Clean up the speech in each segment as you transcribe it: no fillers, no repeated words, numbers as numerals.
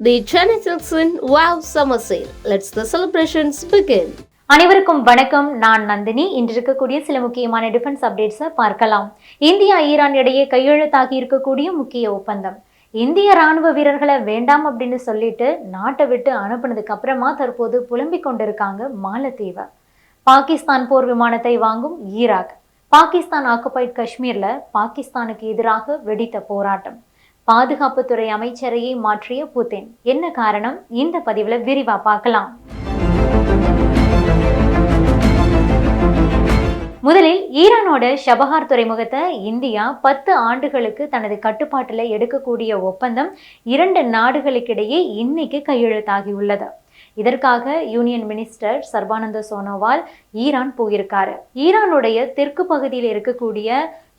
The Chennai Silksin Wow Summer Sale. Let's the celebrations begin. அனைவருக்கும் வணக்கம். நான் நந்தினி. இன்று இருக்கக்கூடிய சில முக்கியமான டிஃபென்ஸ் அப்டேட்ஸை பார்க்கலாம். இந்தியா ஈரான் இடையே கையெழுத்தாகி இருக்கக்கூடிய முக்கிய ஒப்பந்தம். இந்திய ராணுவ வீரர்களை வேண்டாம் அப்படின்னு சொல்லிட்டு நாட்டை விட்டு அனுப்புனதுக்கு அப்புறமா தற்போது புலம்பிக் கொண்டிருக்காங்க மாலத்தீவு. பாகிஸ்தான் போர் விமானத்தை வாங்கும் ஈராக். பாகிஸ்தான் ஆக்குபைட் காஷ்மீர்ல பாகிஸ்தானுக்கு எதிராக வெடித்த போராட்டம். பாதுகாப்புத்துறை அமைச்சரையே மாற்றிய புதின். என்ன காரணம்? இந்த பதிவுல விரிவா பார்க்கலாம். முதலில் ஈரானோட ஷபஹார் துறைமுகத்தை இந்தியா 10 ஆண்டுகளுக்கு தனது கட்டுப்பாட்டுல எடுக்கக்கூடிய ஒப்பந்தம் 2 நாடுகளுக்கிடையே இன்னைக்கு கையெழுத்தாகி உள்ளது. இதற்காக union minister Sarbananda Sonowal Iran போயிருக்காரு. ஈரானுடைய தெற்கு பகுதியில் இருக்கக்கூடிய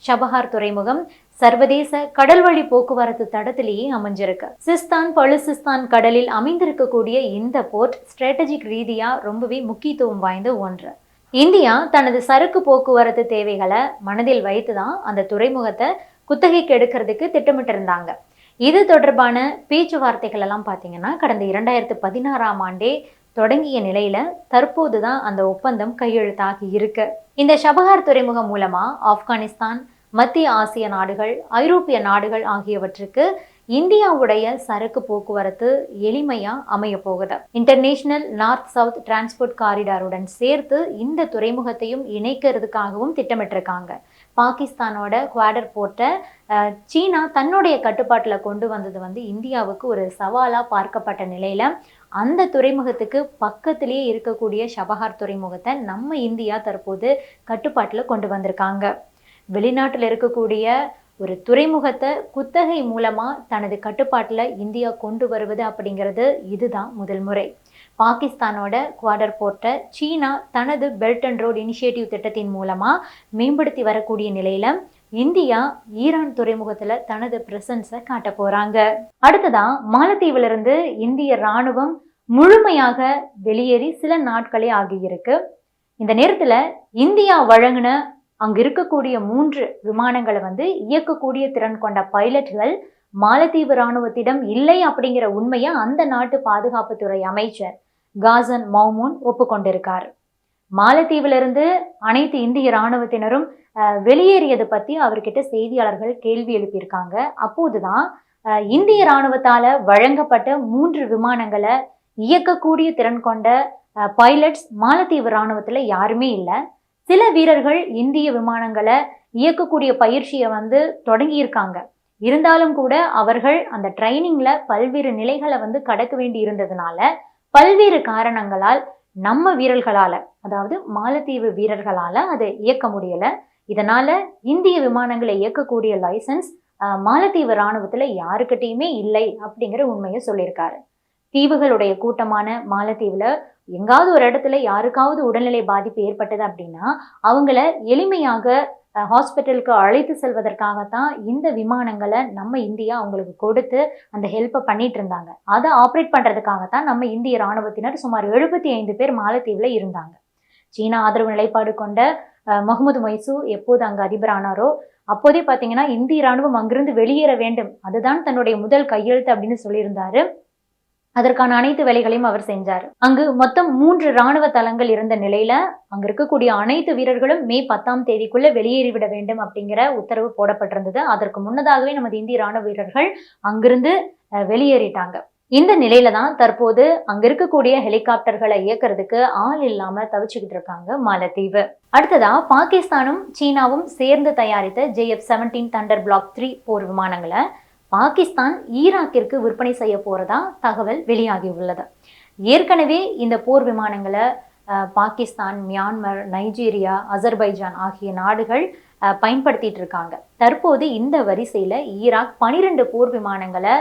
ஷபஹார் துறைமுகம் சர்வதேச கடல்வழி போக்குவரத்து தடத்திலேயே அமைஞ்சிருக்கு. சிஸ்தான் பலுசிஸ்தான் கடலில் அமைந்திருக்கக்கூடிய இந்த போர்ட் ஸ்ட்ராட்டஜிக் ரீதியா ரொம்பவே முக்கியத்துவம் வாய்ந்த ஒன்று. இந்தியா தனது சரக்கு போக்குவரத்து தேவைகளை மனதில் வைத்துதான் அந்த துறைமுகத்தை குத்தகைக்கு எடுக்கிறதுக்கு திட்டமிட்டிருந்தாங்க. இது தொடர்பான பேச்சுவார்த்தைகள் எல்லாம் பார்த்தீங்கன்னா கடந்த 2016ஆம் ஆண்டே தொடங்கிய நிலையில தற்போதுதான் அந்த ஒப்பந்தம் கையெழுத்தாகி இருக்கு. இந்த ஷபஹார் துறைமுகம் மூலமா ஆப்கானிஸ்தான், மத்திய ஆசிய நாடுகள், ஐரோப்பிய நாடுகள் ஆகியவற்றுக்கு இந்தியாவுடைய சரக்கு போக்குவரத்து எளிமையா அமைய போகுது. இன்டர்நேஷனல் நார்த் சவுத் டிரான்ஸ்போர்ட் காரிடாருடன் சேர்த்து இந்த துறைமுகத்தையும் இணைக்கிறதுக்காகவும் திட்டமிட்டிருக்காங்க. பாகிஸ்தானோட குவாடர் போர்ட்டை சீனா தன்னுடைய கட்டுப்பாட்டில் கொண்டு வந்தது இந்தியாவுக்கு ஒரு சவாலா பார்க்கப்பட்ட நிலையில அந்த துறைமுகத்துக்கு பக்கத்திலேயே இருக்கக்கூடிய ஷபஹார் துறைமுகத்தை நம்ம இந்தியா தற்போது கட்டுப்பாட்டில் கொண்டு வந்திருக்காங்க. வெளிநாட்டில் இருக்கக்கூடிய ஒரு துறைமுகத்தை குத்தகை மூலமா தனது கட்டுப்பாட்டில் இந்தியா கொண்டு வருவது அப்படிங்கிறது இதுதான் முதல் முறை. பாகிஸ்தானோட குவாடர் போர்ட்டை சீனா தனது பெல்ட் அண்ட் ரோட் இனிஷியேட்டிவ் திட்டத்தின் மூலமா மேம்படுத்தி வரக்கூடிய நிலையில இந்தியா ஈரான் துறைமுகத்துல தனது பிரசன்ஸை காட்ட போறாங்க. அடுத்ததான் மாலத்தீவிலிருந்து இந்திய ராணுவம் முழுமையாக வெளியேறி சில நாட்களே ஆகியிருக்கு. இந்த நேரத்துல இந்தியா வழங்கின அங்க இருக்கக்கூடிய 3 விமானங்களை இயக்கக்கூடிய திறன் கொண்ட பைலட்டுகள் மாலத்தீவு ராணுவத்திடம் இல்லை அப்படிங்கிற உண்மையை அந்த நாட்டு பாதுகாப்புத்துறை அமைச்சர் காசன் மௌமூன் ஒப்புக்கொண்டிருக்கார். மாலத்தீவிலிருந்து அனைத்து இந்திய ராணுவத்தினரும் வெளியேறியது பத்தி அவர்கிட்ட செய்தியாளர்கள் கேள்வி எழுப்பியிருக்காங்க. அப்போதுதான் இந்திய ராணுவத்தால வழங்கப்பட்ட 3 விமானங்களை இயக்கக்கூடிய திறன் கொண்ட பைலட்ஸ் மாலத்தீவு ராணுவத்துல யாருமே இல்லை. சில வீரர்கள் இந்திய விமானங்களை இயக்கக்கூடிய பயிற்சியை தொடங்கியிருக்காங்க. இருந்தாலும் கூட அவர்கள் அந்த ட்ரைனிங்ல பல்வேறு நிலைகளை கடக்க வேண்டி இருந்ததுனால பல்வேறு காரணங்களால் நம்ம வீரர்களால, அதாவது மாலத்தீவு வீரர்களால அதை இயக்க முடியல. இதனால இந்திய விமானங்களை இயக்கக்கூடிய லைசன்ஸ் மாலத்தீவு ராணுவத்துல யாருக்கிட்டையுமே இல்லை அப்படிங்கிற உண்மையை சொல்லியிருக்காரு. தீவுகளுடைய கூட்டமான மாலத்தீவுல எங்காவது ஒரு இடத்துல யாருக்காவது உடல்நிலை பாதிப்பு ஏற்பட்டது அப்படின்னா அவங்கள எளிமையாக ஹாஸ்பிட்டலுக்கு அழைத்து செல்வதற்காகத்தான் இந்த விமானங்களை நம்ம இந்தியா அவங்களுக்கு கொடுத்து அந்த ஹெல்ப்பை பண்ணிட்டு இருந்தாங்க. அதை ஆப்ரேட் பண்றதுக்காகத்தான் நம்ம இந்திய ராணுவத்தினர் சுமார் 75 பேர் மாலத்தீவுல இருந்தாங்க. சீனா ஆதரவு நிலைப்பாடு கொண்ட முகமது மொய்சு எப்போது அங்கு அதிபரானாரோ அப்போதே பார்த்தீங்கன்னா இந்திய ராணுவம் அங்கிருந்து வெளியேற வேண்டும், அதுதான் தன்னுடைய முதல் கையெழுத்து அப்படின்னு சொல்லியிருந்தாரு. அதற்கான அனைத்து வேலைகளையும் அவர் செஞ்சார். அங்கு மொத்தம் 3 ராணுவ தளங்கள் இருந்த நிலையில அங்க இருக்கக்கூடிய அனைத்து வீரர்களும் மே 10ஆம் தேதிக்குள்ள வெளியேறிவிட வேண்டும் அப்படிங்கிற உத்தரவு போடப்பட்டிருந்தது. அதற்கு முன்னதாகவே நமது இந்திய ராணுவ வீரர்கள் அங்கிருந்து வெளியேறிட்டாங்க. இந்த நிலையில தான் தற்போது அங்க இருக்கக்கூடிய ஹெலிகாப்டர்களை இயக்கிறதுக்கு ஆள் இல்லாம தவிச்சுக்கிட்டு இருக்காங்க மாலத்தீவு. அடுத்ததா பாகிஸ்தானும் சீனாவும் சேர்ந்து தயாரித்த JF-17 தண்டர் பிளாக் 3 போர் விமானங்களை பாகிஸ்தான் ஈராக்கிற்கு விற்பனை செய்ய போறதா தகவல் வெளியாகி உள்ளது. ஏற்கனவே இந்த போர் விமானங்களை பாகிஸ்தான், மியான்மர், நைஜீரியா, அசர்பைஜான் ஆகிய நாடுகள் பயன்படுத்திட்டு இருக்காங்க. தற்போது இந்த வரிசையில ஈராக் 12 போர் விமானங்களை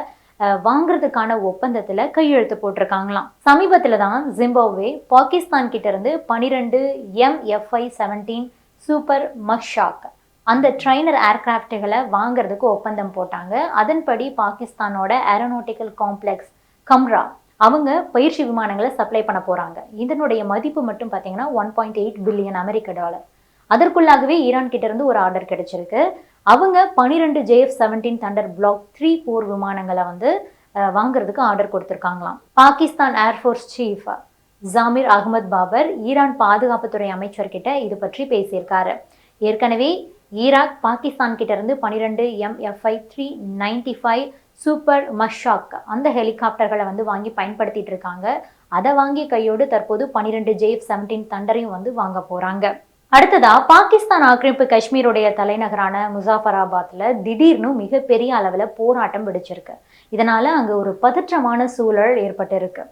வாங்குறதுக்கான ஒப்பந்தத்துல கையெழுத்து போட்டிருக்காங்களாம். சமீபத்துல தான் ஜிம்பாப்வே பாகிஸ்தான் கிட்ட இருந்து 12 MFI-17 சூப்பர் மக்ஷாக் அந்த ட்ரைனர் ஏர்கிராஃப்டுகளை வாங்குறதுக்கு ஒப்பந்தம் போட்டாங்க. அதன்படி பாகிஸ்தானோட ஏரோநாட்டிக்கல் காம்ப்ளெக்ஸ் கம்ரா அவங்க பயிற்சி விமானங்களை சப்ளை பண்ண போறாங்க. இதனுடைய மதிப்பு மட்டும் பார்த்தீங்கன்னா $1.8 பில்லியன் அமெரிக்க. அதற்குள்ளாகவே ஈரான் கிட்ட இருந்து ஒரு ஆர்டர் கிடைச்சிருக்கு. அவங்க 12 JF-17 தண்டர் பிளாக் 3 போர் விமானங்களை வாங்குறதுக்கு ஆர்டர் கொடுத்துருக்காங்களாம். Pakistan air force chief Zaheer Ahmed Babar Iran பாதுகாப்புத்துறை அமைச்சர்கிட்ட இது பற்றி பேசியிருக்காரு. ஏற்கனவே ஈராக் பாகிஸ்தான் கிட்ட இருந்து 12 MFI 395 சூப்பர் மஷாக் அந்த ஹெலிகாப்டர்களை வாங்கி பயன்படுத்திட்டு இருக்காங்க. அதை வாங்கி கையோடு தற்போது 12 JF-17 தண்டரையும் வாங்க போறாங்க. அடுத்ததா பாகிஸ்தான் ஆக்கிரமிப்பு காஷ்மீருடைய தலைநகரான முசாஃபராபாத்ல திடீர்னு மிகப்பெரிய அளவுல போராட்டம் வெடிச்சிருக்கு. இதனால அங்க ஒரு பதற்றமான சூழல் ஏற்பட்டு இருக்கு.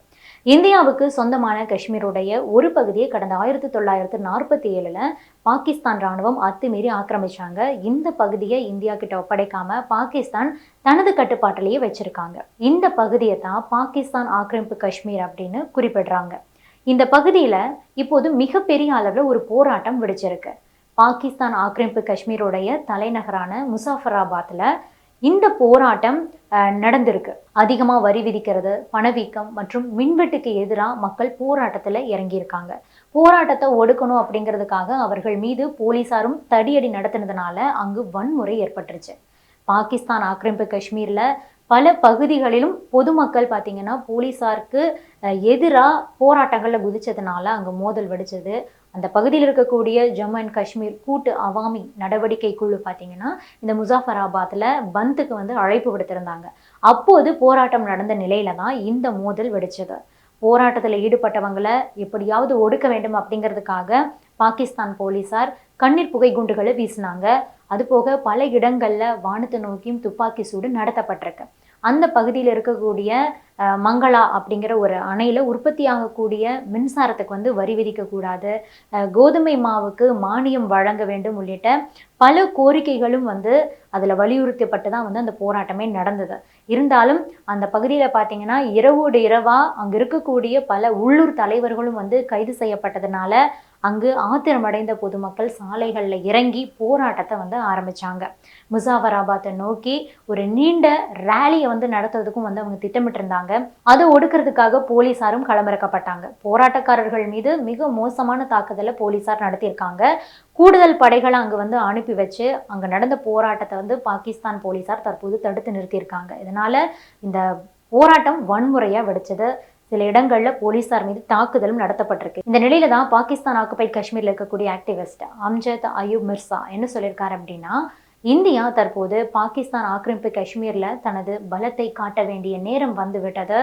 இந்தியாவுக்கு சொந்தமான காஷ்மீருடைய ஒரு பகுதியை கடந்த 1947 பாகிஸ்தான் ராணுவம் அத்துமீறி ஆக்கிரமிச்சாங்க. இந்த பகுதியை இந்தியா கிட்ட ஒப்படைக்காம பாகிஸ்தான் தனது கட்டுப்பாட்டிலேயே வச்சிருக்காங்க. இந்த பகுதியை தான் பாகிஸ்தான் ஆக்கிரமிப்பு காஷ்மீர் அப்படின்னு குறிப்பிடுறாங்க. இந்த பகுதியில இப்போது மிகப்பெரிய அளவுல ஒரு போராட்டம் வெடிச்சிருக்கு. பாகிஸ்தான் ஆக்கிரமிப்பு காஷ்மீருடைய தலைநகரான முசாஃபராபாத்ல இந்த போராட்டம் நடந்திருக்கு. அதிகமா வரி விதிக்கிறது, பணவீக்கம் மற்றும் மின்வெட்டுக்கு எதிராக மக்கள் போராட்டத்துல இறங்கியிருக்காங்க. போராட்டத்தை ஒடுக்கணும் அப்படிங்கிறதுக்காக அவர்கள் மீது போலீசாரும் தடியடி நடத்தினதுனால அங்கு வன்முறை ஏற்பட்டுருச்சு. பாகிஸ்தான் ஆக்கிரமிப்பு காஷ்மீர்ல பல பகுதிகளிலும் பொதுமக்கள் பார்த்தீங்கன்னா போலீசாருக்கு எதிராக போராட்டங்கள்ல குதிச்சதுனால அங்க மோதல் வெடிச்சது. அந்த பகுதியில் இருக்கக்கூடிய ஜம்மு அண்ட் காஷ்மீர் கூட்டு அவாமி நடவடிக்கை குழு பார்த்தீங்கன்னா இந்த முசாஃபராபாத்ல பந்துக்கு அழைப்பு விடுத்திருந்தாங்க. அப்போது போராட்டம் நடந்த நிலையில தான் இந்த மோதல் வெடிச்சது. போராட்டத்தில் ஈடுபட்டவங்களை எப்படியாவது ஒடுக்க வேண்டும் அப்படிங்கிறதுக்காக பாகிஸ்தான் போலீசார் கண்ணீர் புகை குண்டுகளை வீசினாங்க. அதுபோக பல இடங்கள்ல வானத்தை நோக்கியும் துப்பாக்கி சூடு நடத்தப்பட்டிருக்கு. அந்த பகுதியில் இருக்கக்கூடிய மங்களா அப்படிங்கிற ஒரு அணையில உற்பத்தி ஆகக்கூடிய மின்சாரத்துக்கு வரி விதிக்கக்கூடாது, கோதுமை மாவுக்கு மானியம் வழங்க வேண்டும் உள்ளிட்ட பல கோரிக்கைகளும் அதில் வலியுறுத்தப்பட்டு தான் அந்த போராட்டமே நடந்தது. இருந்தாலும் அந்த பகுதியில் பார்த்தீங்கன்னா இரவோடு இரவா அங்கே இருக்கக்கூடிய பல உள்ளூர் தலைவர்களும் கைது செய்யப்பட்டதுனால அங்கு ஆத்திரமடைந்த பொதுமக்கள் சாலைகளில் இறங்கி போராட்டத்தை ஆரம்பிச்சாங்க. முசாஃபராபாத்தை நோக்கி ஒரு நீண்ட ரேலியை நடத்துறதுக்கும் அவங்க திட்டமிட்டிருந்தாங்க. அதை ஒடுக்கிறதுக்காக போலீசாரும் களமிறக்கப்பட்டாங்க. போராட்டக்காரர்கள் மீது மிக மோசமான தாக்குதலை போலீசார் நடத்தியிருக்காங்க. கூடுதல் படைகளை அங்கு அனுப்பி வச்சு அங்க நடந்த போராட்டத்தை பாகிஸ்தான் போலீசார் தற்போது தடுத்து நிறுத்தியிருக்காங்க. இதனால இந்த போராட்டம் வன்முறையா வெடிச்சது. சில இடங்கள்ல போலீசார் மீது தாக்குதலும் நடத்தப்பட்டிருக்கு. இந்த நிலையில தான் பாகிஸ்தான் ஆக்குபைட் காஷ்மீர்ல இருக்கக்கூடிய ஆக்டிவிஸ்ட் அம்ஜத் அயூப் மிர்சா என்ன சொல்லியிருக்காரு அப்படின்னா, இந்தியா தற்போது பாகிஸ்தான் ஆக்கிரமிப்பு காஷ்மீர்ல தனது பலத்தை காட்ட வேண்டிய நேரம் வந்துவிட்டது.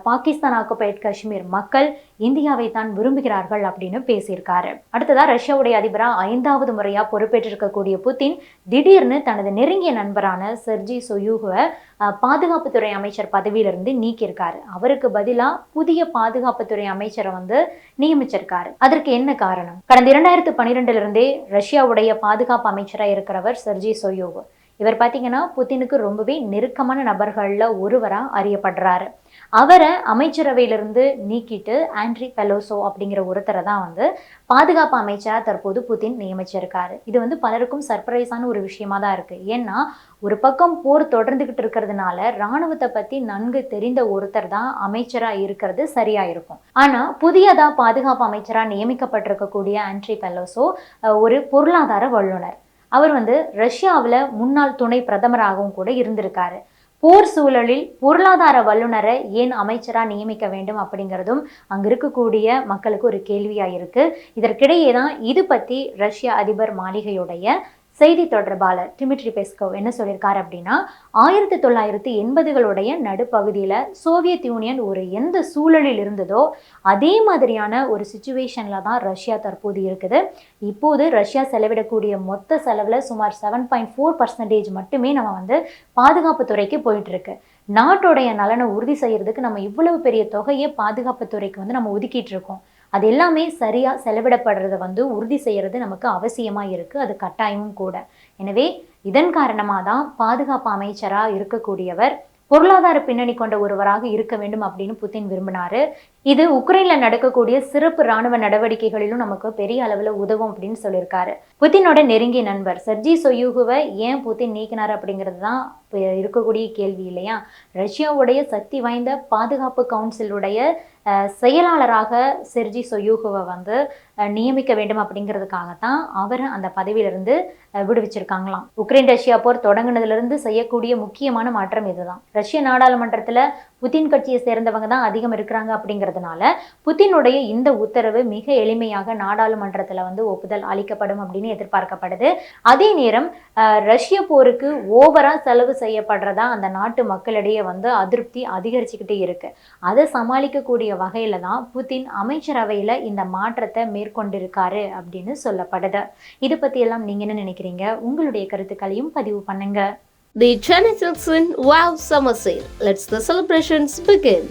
பாகிஸ்தான் ஆக்குபைட் காஷ்மீர் மக்கள் இந்தியாவை தான் விரும்புகிறார்கள் அப்படின்னு பேசியிருக்காரு. அடுத்ததா ரஷ்யாவுடைய அதிபரா 5வது முறையா பொறுப்பேற்றிருக்கக்கூடிய புதின் திடீர்னு தனது நெருங்கிய நண்பரான செர்ஜி சொயூகுவை பாதுகாப்புத்துறை அமைச்சர் பதவியிலிருந்து நீக்கியிருக்காரு. அவருக்கு பதிலா புதிய பாதுகாப்புத்துறை அமைச்சரை நியமிச்சிருக்காரு. அதற்கு என்ன காரணம்? கடந்த 2012 ரஷ்யாவுடைய பாதுகாப்பு அமைச்சராக இருக்கிறவர் செர்ஜி சொயூகு. இவர் பார்த்தீங்கன்னா புதினுக்கு ரொம்பவே நெருக்கமான நபர்கள்ல ஒருவரா அறியப்படுறாரு. அவரை அமைச்சரவையிலிருந்து நீக்கிட்டு ஆண்ட்ரி பெலோசோ அப்படிங்கிற ஒருத்தரை தான் பாதுகாப்பு அமைச்சரா தற்போது புதின் நியமிச்சிருக்காரு. இது பலருக்கும் சர்ப்ரைஸான ஒரு விஷயமா தான் இருக்கு. ஏன்னா ஒரு பக்கம் போர் தொடர்ந்துகிட்டு இருக்கிறதுனால இராணுவத்தை பத்தி நன்கு தெரிந்த ஒருத்தர் தான் அமைச்சரா இருக்கிறது சரியா இருக்கும். ஆனா புதியதா பாதுகாப்பு அமைச்சரா நியமிக்கப்பட்டிருக்கக்கூடிய ஆண்ட்ரி பெலோசோ ஒரு பொருளாதார வல்லுநர். அவர் ரஷ்யாவில் முன்னாள் துணை பிரதமராகவும் கூட இருந்திருக்காரு. போர் சூழலில் பொருளாதார வல்லுநரை ஏன் அமைச்சரா நியமிக்க வேண்டும் அப்படிங்கிறதும் அங்க இருக்கக்கூடிய மக்களுக்கு ஒரு கேள்வியா இருக்கு. இதற்கிடையே தான் இது பத்தி ரஷ்ய அதிபர் மாளிகையுடைய செய்தி தொடர்பாளர் டிமிட்ரி பெஸ்கோவ் என்ன சொல்லியிருக்காரு அப்படின்னா, 1980களுடைய நடுப்பகுதியில சோவியத் யூனியன் ஒரு எந்த சூழலில் இருந்ததோ அதே மாதிரியான ஒரு சிச்சுவேஷன்ல தான் ரஷ்யா தற்போது இருக்குது. இப்போது ரஷ்யா செலவிடக்கூடிய மொத்த செலவுல சுமார் 7.4% மட்டுமே நம்ம பாதுகாப்பு துறைக்கு போயிட்டு இருக்கு. நாட்டோடைய நலனை உறுதி செய்யறதுக்கு நம்ம இவ்வளவு பெரிய தொகையை பாதுகாப்பு துறைக்கு நம்ம ஒதுக்கிட்டு இருக்கோம். அது எல்லாமே சரியா செலவிடப்படுறத உறுதி செய்யறது நமக்கு அவசியமா இருக்கு. அது கட்டாயமும் கூட. எனவே இதன் காரணமாக தான் பாதுகாப்பு அமைச்சரா இருக்கக்கூடியவர் பொருளாதார பின்னணி கொண்ட ஒருவராக இருக்க வேண்டும் அப்படின்னு புதின் விரும்பினாரு. இது உக்ரைன்ல நடக்கக்கூடிய சிறப்பு ராணுவ நடவடிக்கைகளிலும் நமக்கு பெரிய அளவுல உதவும் அப்படின்னு சொல்லியிருக்காரு. புதினோட நெருங்கிய நண்பர் செர்ஜி சொயூகுவை ஏன் புதின் நீக்கினார் அப்படிங்கிறது தான் இப்போ இருக்கக்கூடிய கேள்வி இல்லையா? ரஷ்யாவுடைய சக்தி வாய்ந்த பாதுகாப்பு கவுன்சிலுடைய செயலாளராக செர்ஜி சொயூகவை வந்து நியமிக்க வேண்டும் அப்படிங்கிறதுக்காகத்தான் அவரை அந்த பதவியிலிருந்து விடுவிச்சிருக்காங்களாம். உக்ரைன் ரஷ்யா போர் தொடங்கினதுலேருந்து செய்யக்கூடிய முக்கியமான மாற்றம் இதுதான். ரஷ்ய நாடாளுமன்றத்தில் புதின் கட்சியை சேர்ந்தவங்க தான் அதிகம் இருக்கிறாங்க அப்படிங்கிறதுனால புதினுடைய இந்த உத்தரவு மிக எளிமையாக நாடாளுமன்றத்தில் வந்து ஒப்புதல் அளிக்கப்படும் அப்படின்னு எதிர்பார்க்கப்படுது. அதே நேரம் ரஷ்ய போருக்கு ஓவரா செலவு செய்யப்படுறதா அந்த நாட்டு மக்களிடையே வந்து அதிருப்தி அதிகரிச்சுக்கிட்டே இருக்கு. அதை சமாளிக்கக்கூடிய வகையில தான் புதின் அமைச்சரவையில இந்த மாற்றத்தை மேற்கொண்டிருக்காரு அப்படின்னு சொல்லப்படுது. இது பத்தி எல்லாம் நீங்க என்ன நினைக்கிறீங்க? உங்களுடைய கருத்துக்களையும் பதிவு பண்ணுங்க. The Chennai Silks in Wow Summer Sale. Let's the celebrations begin.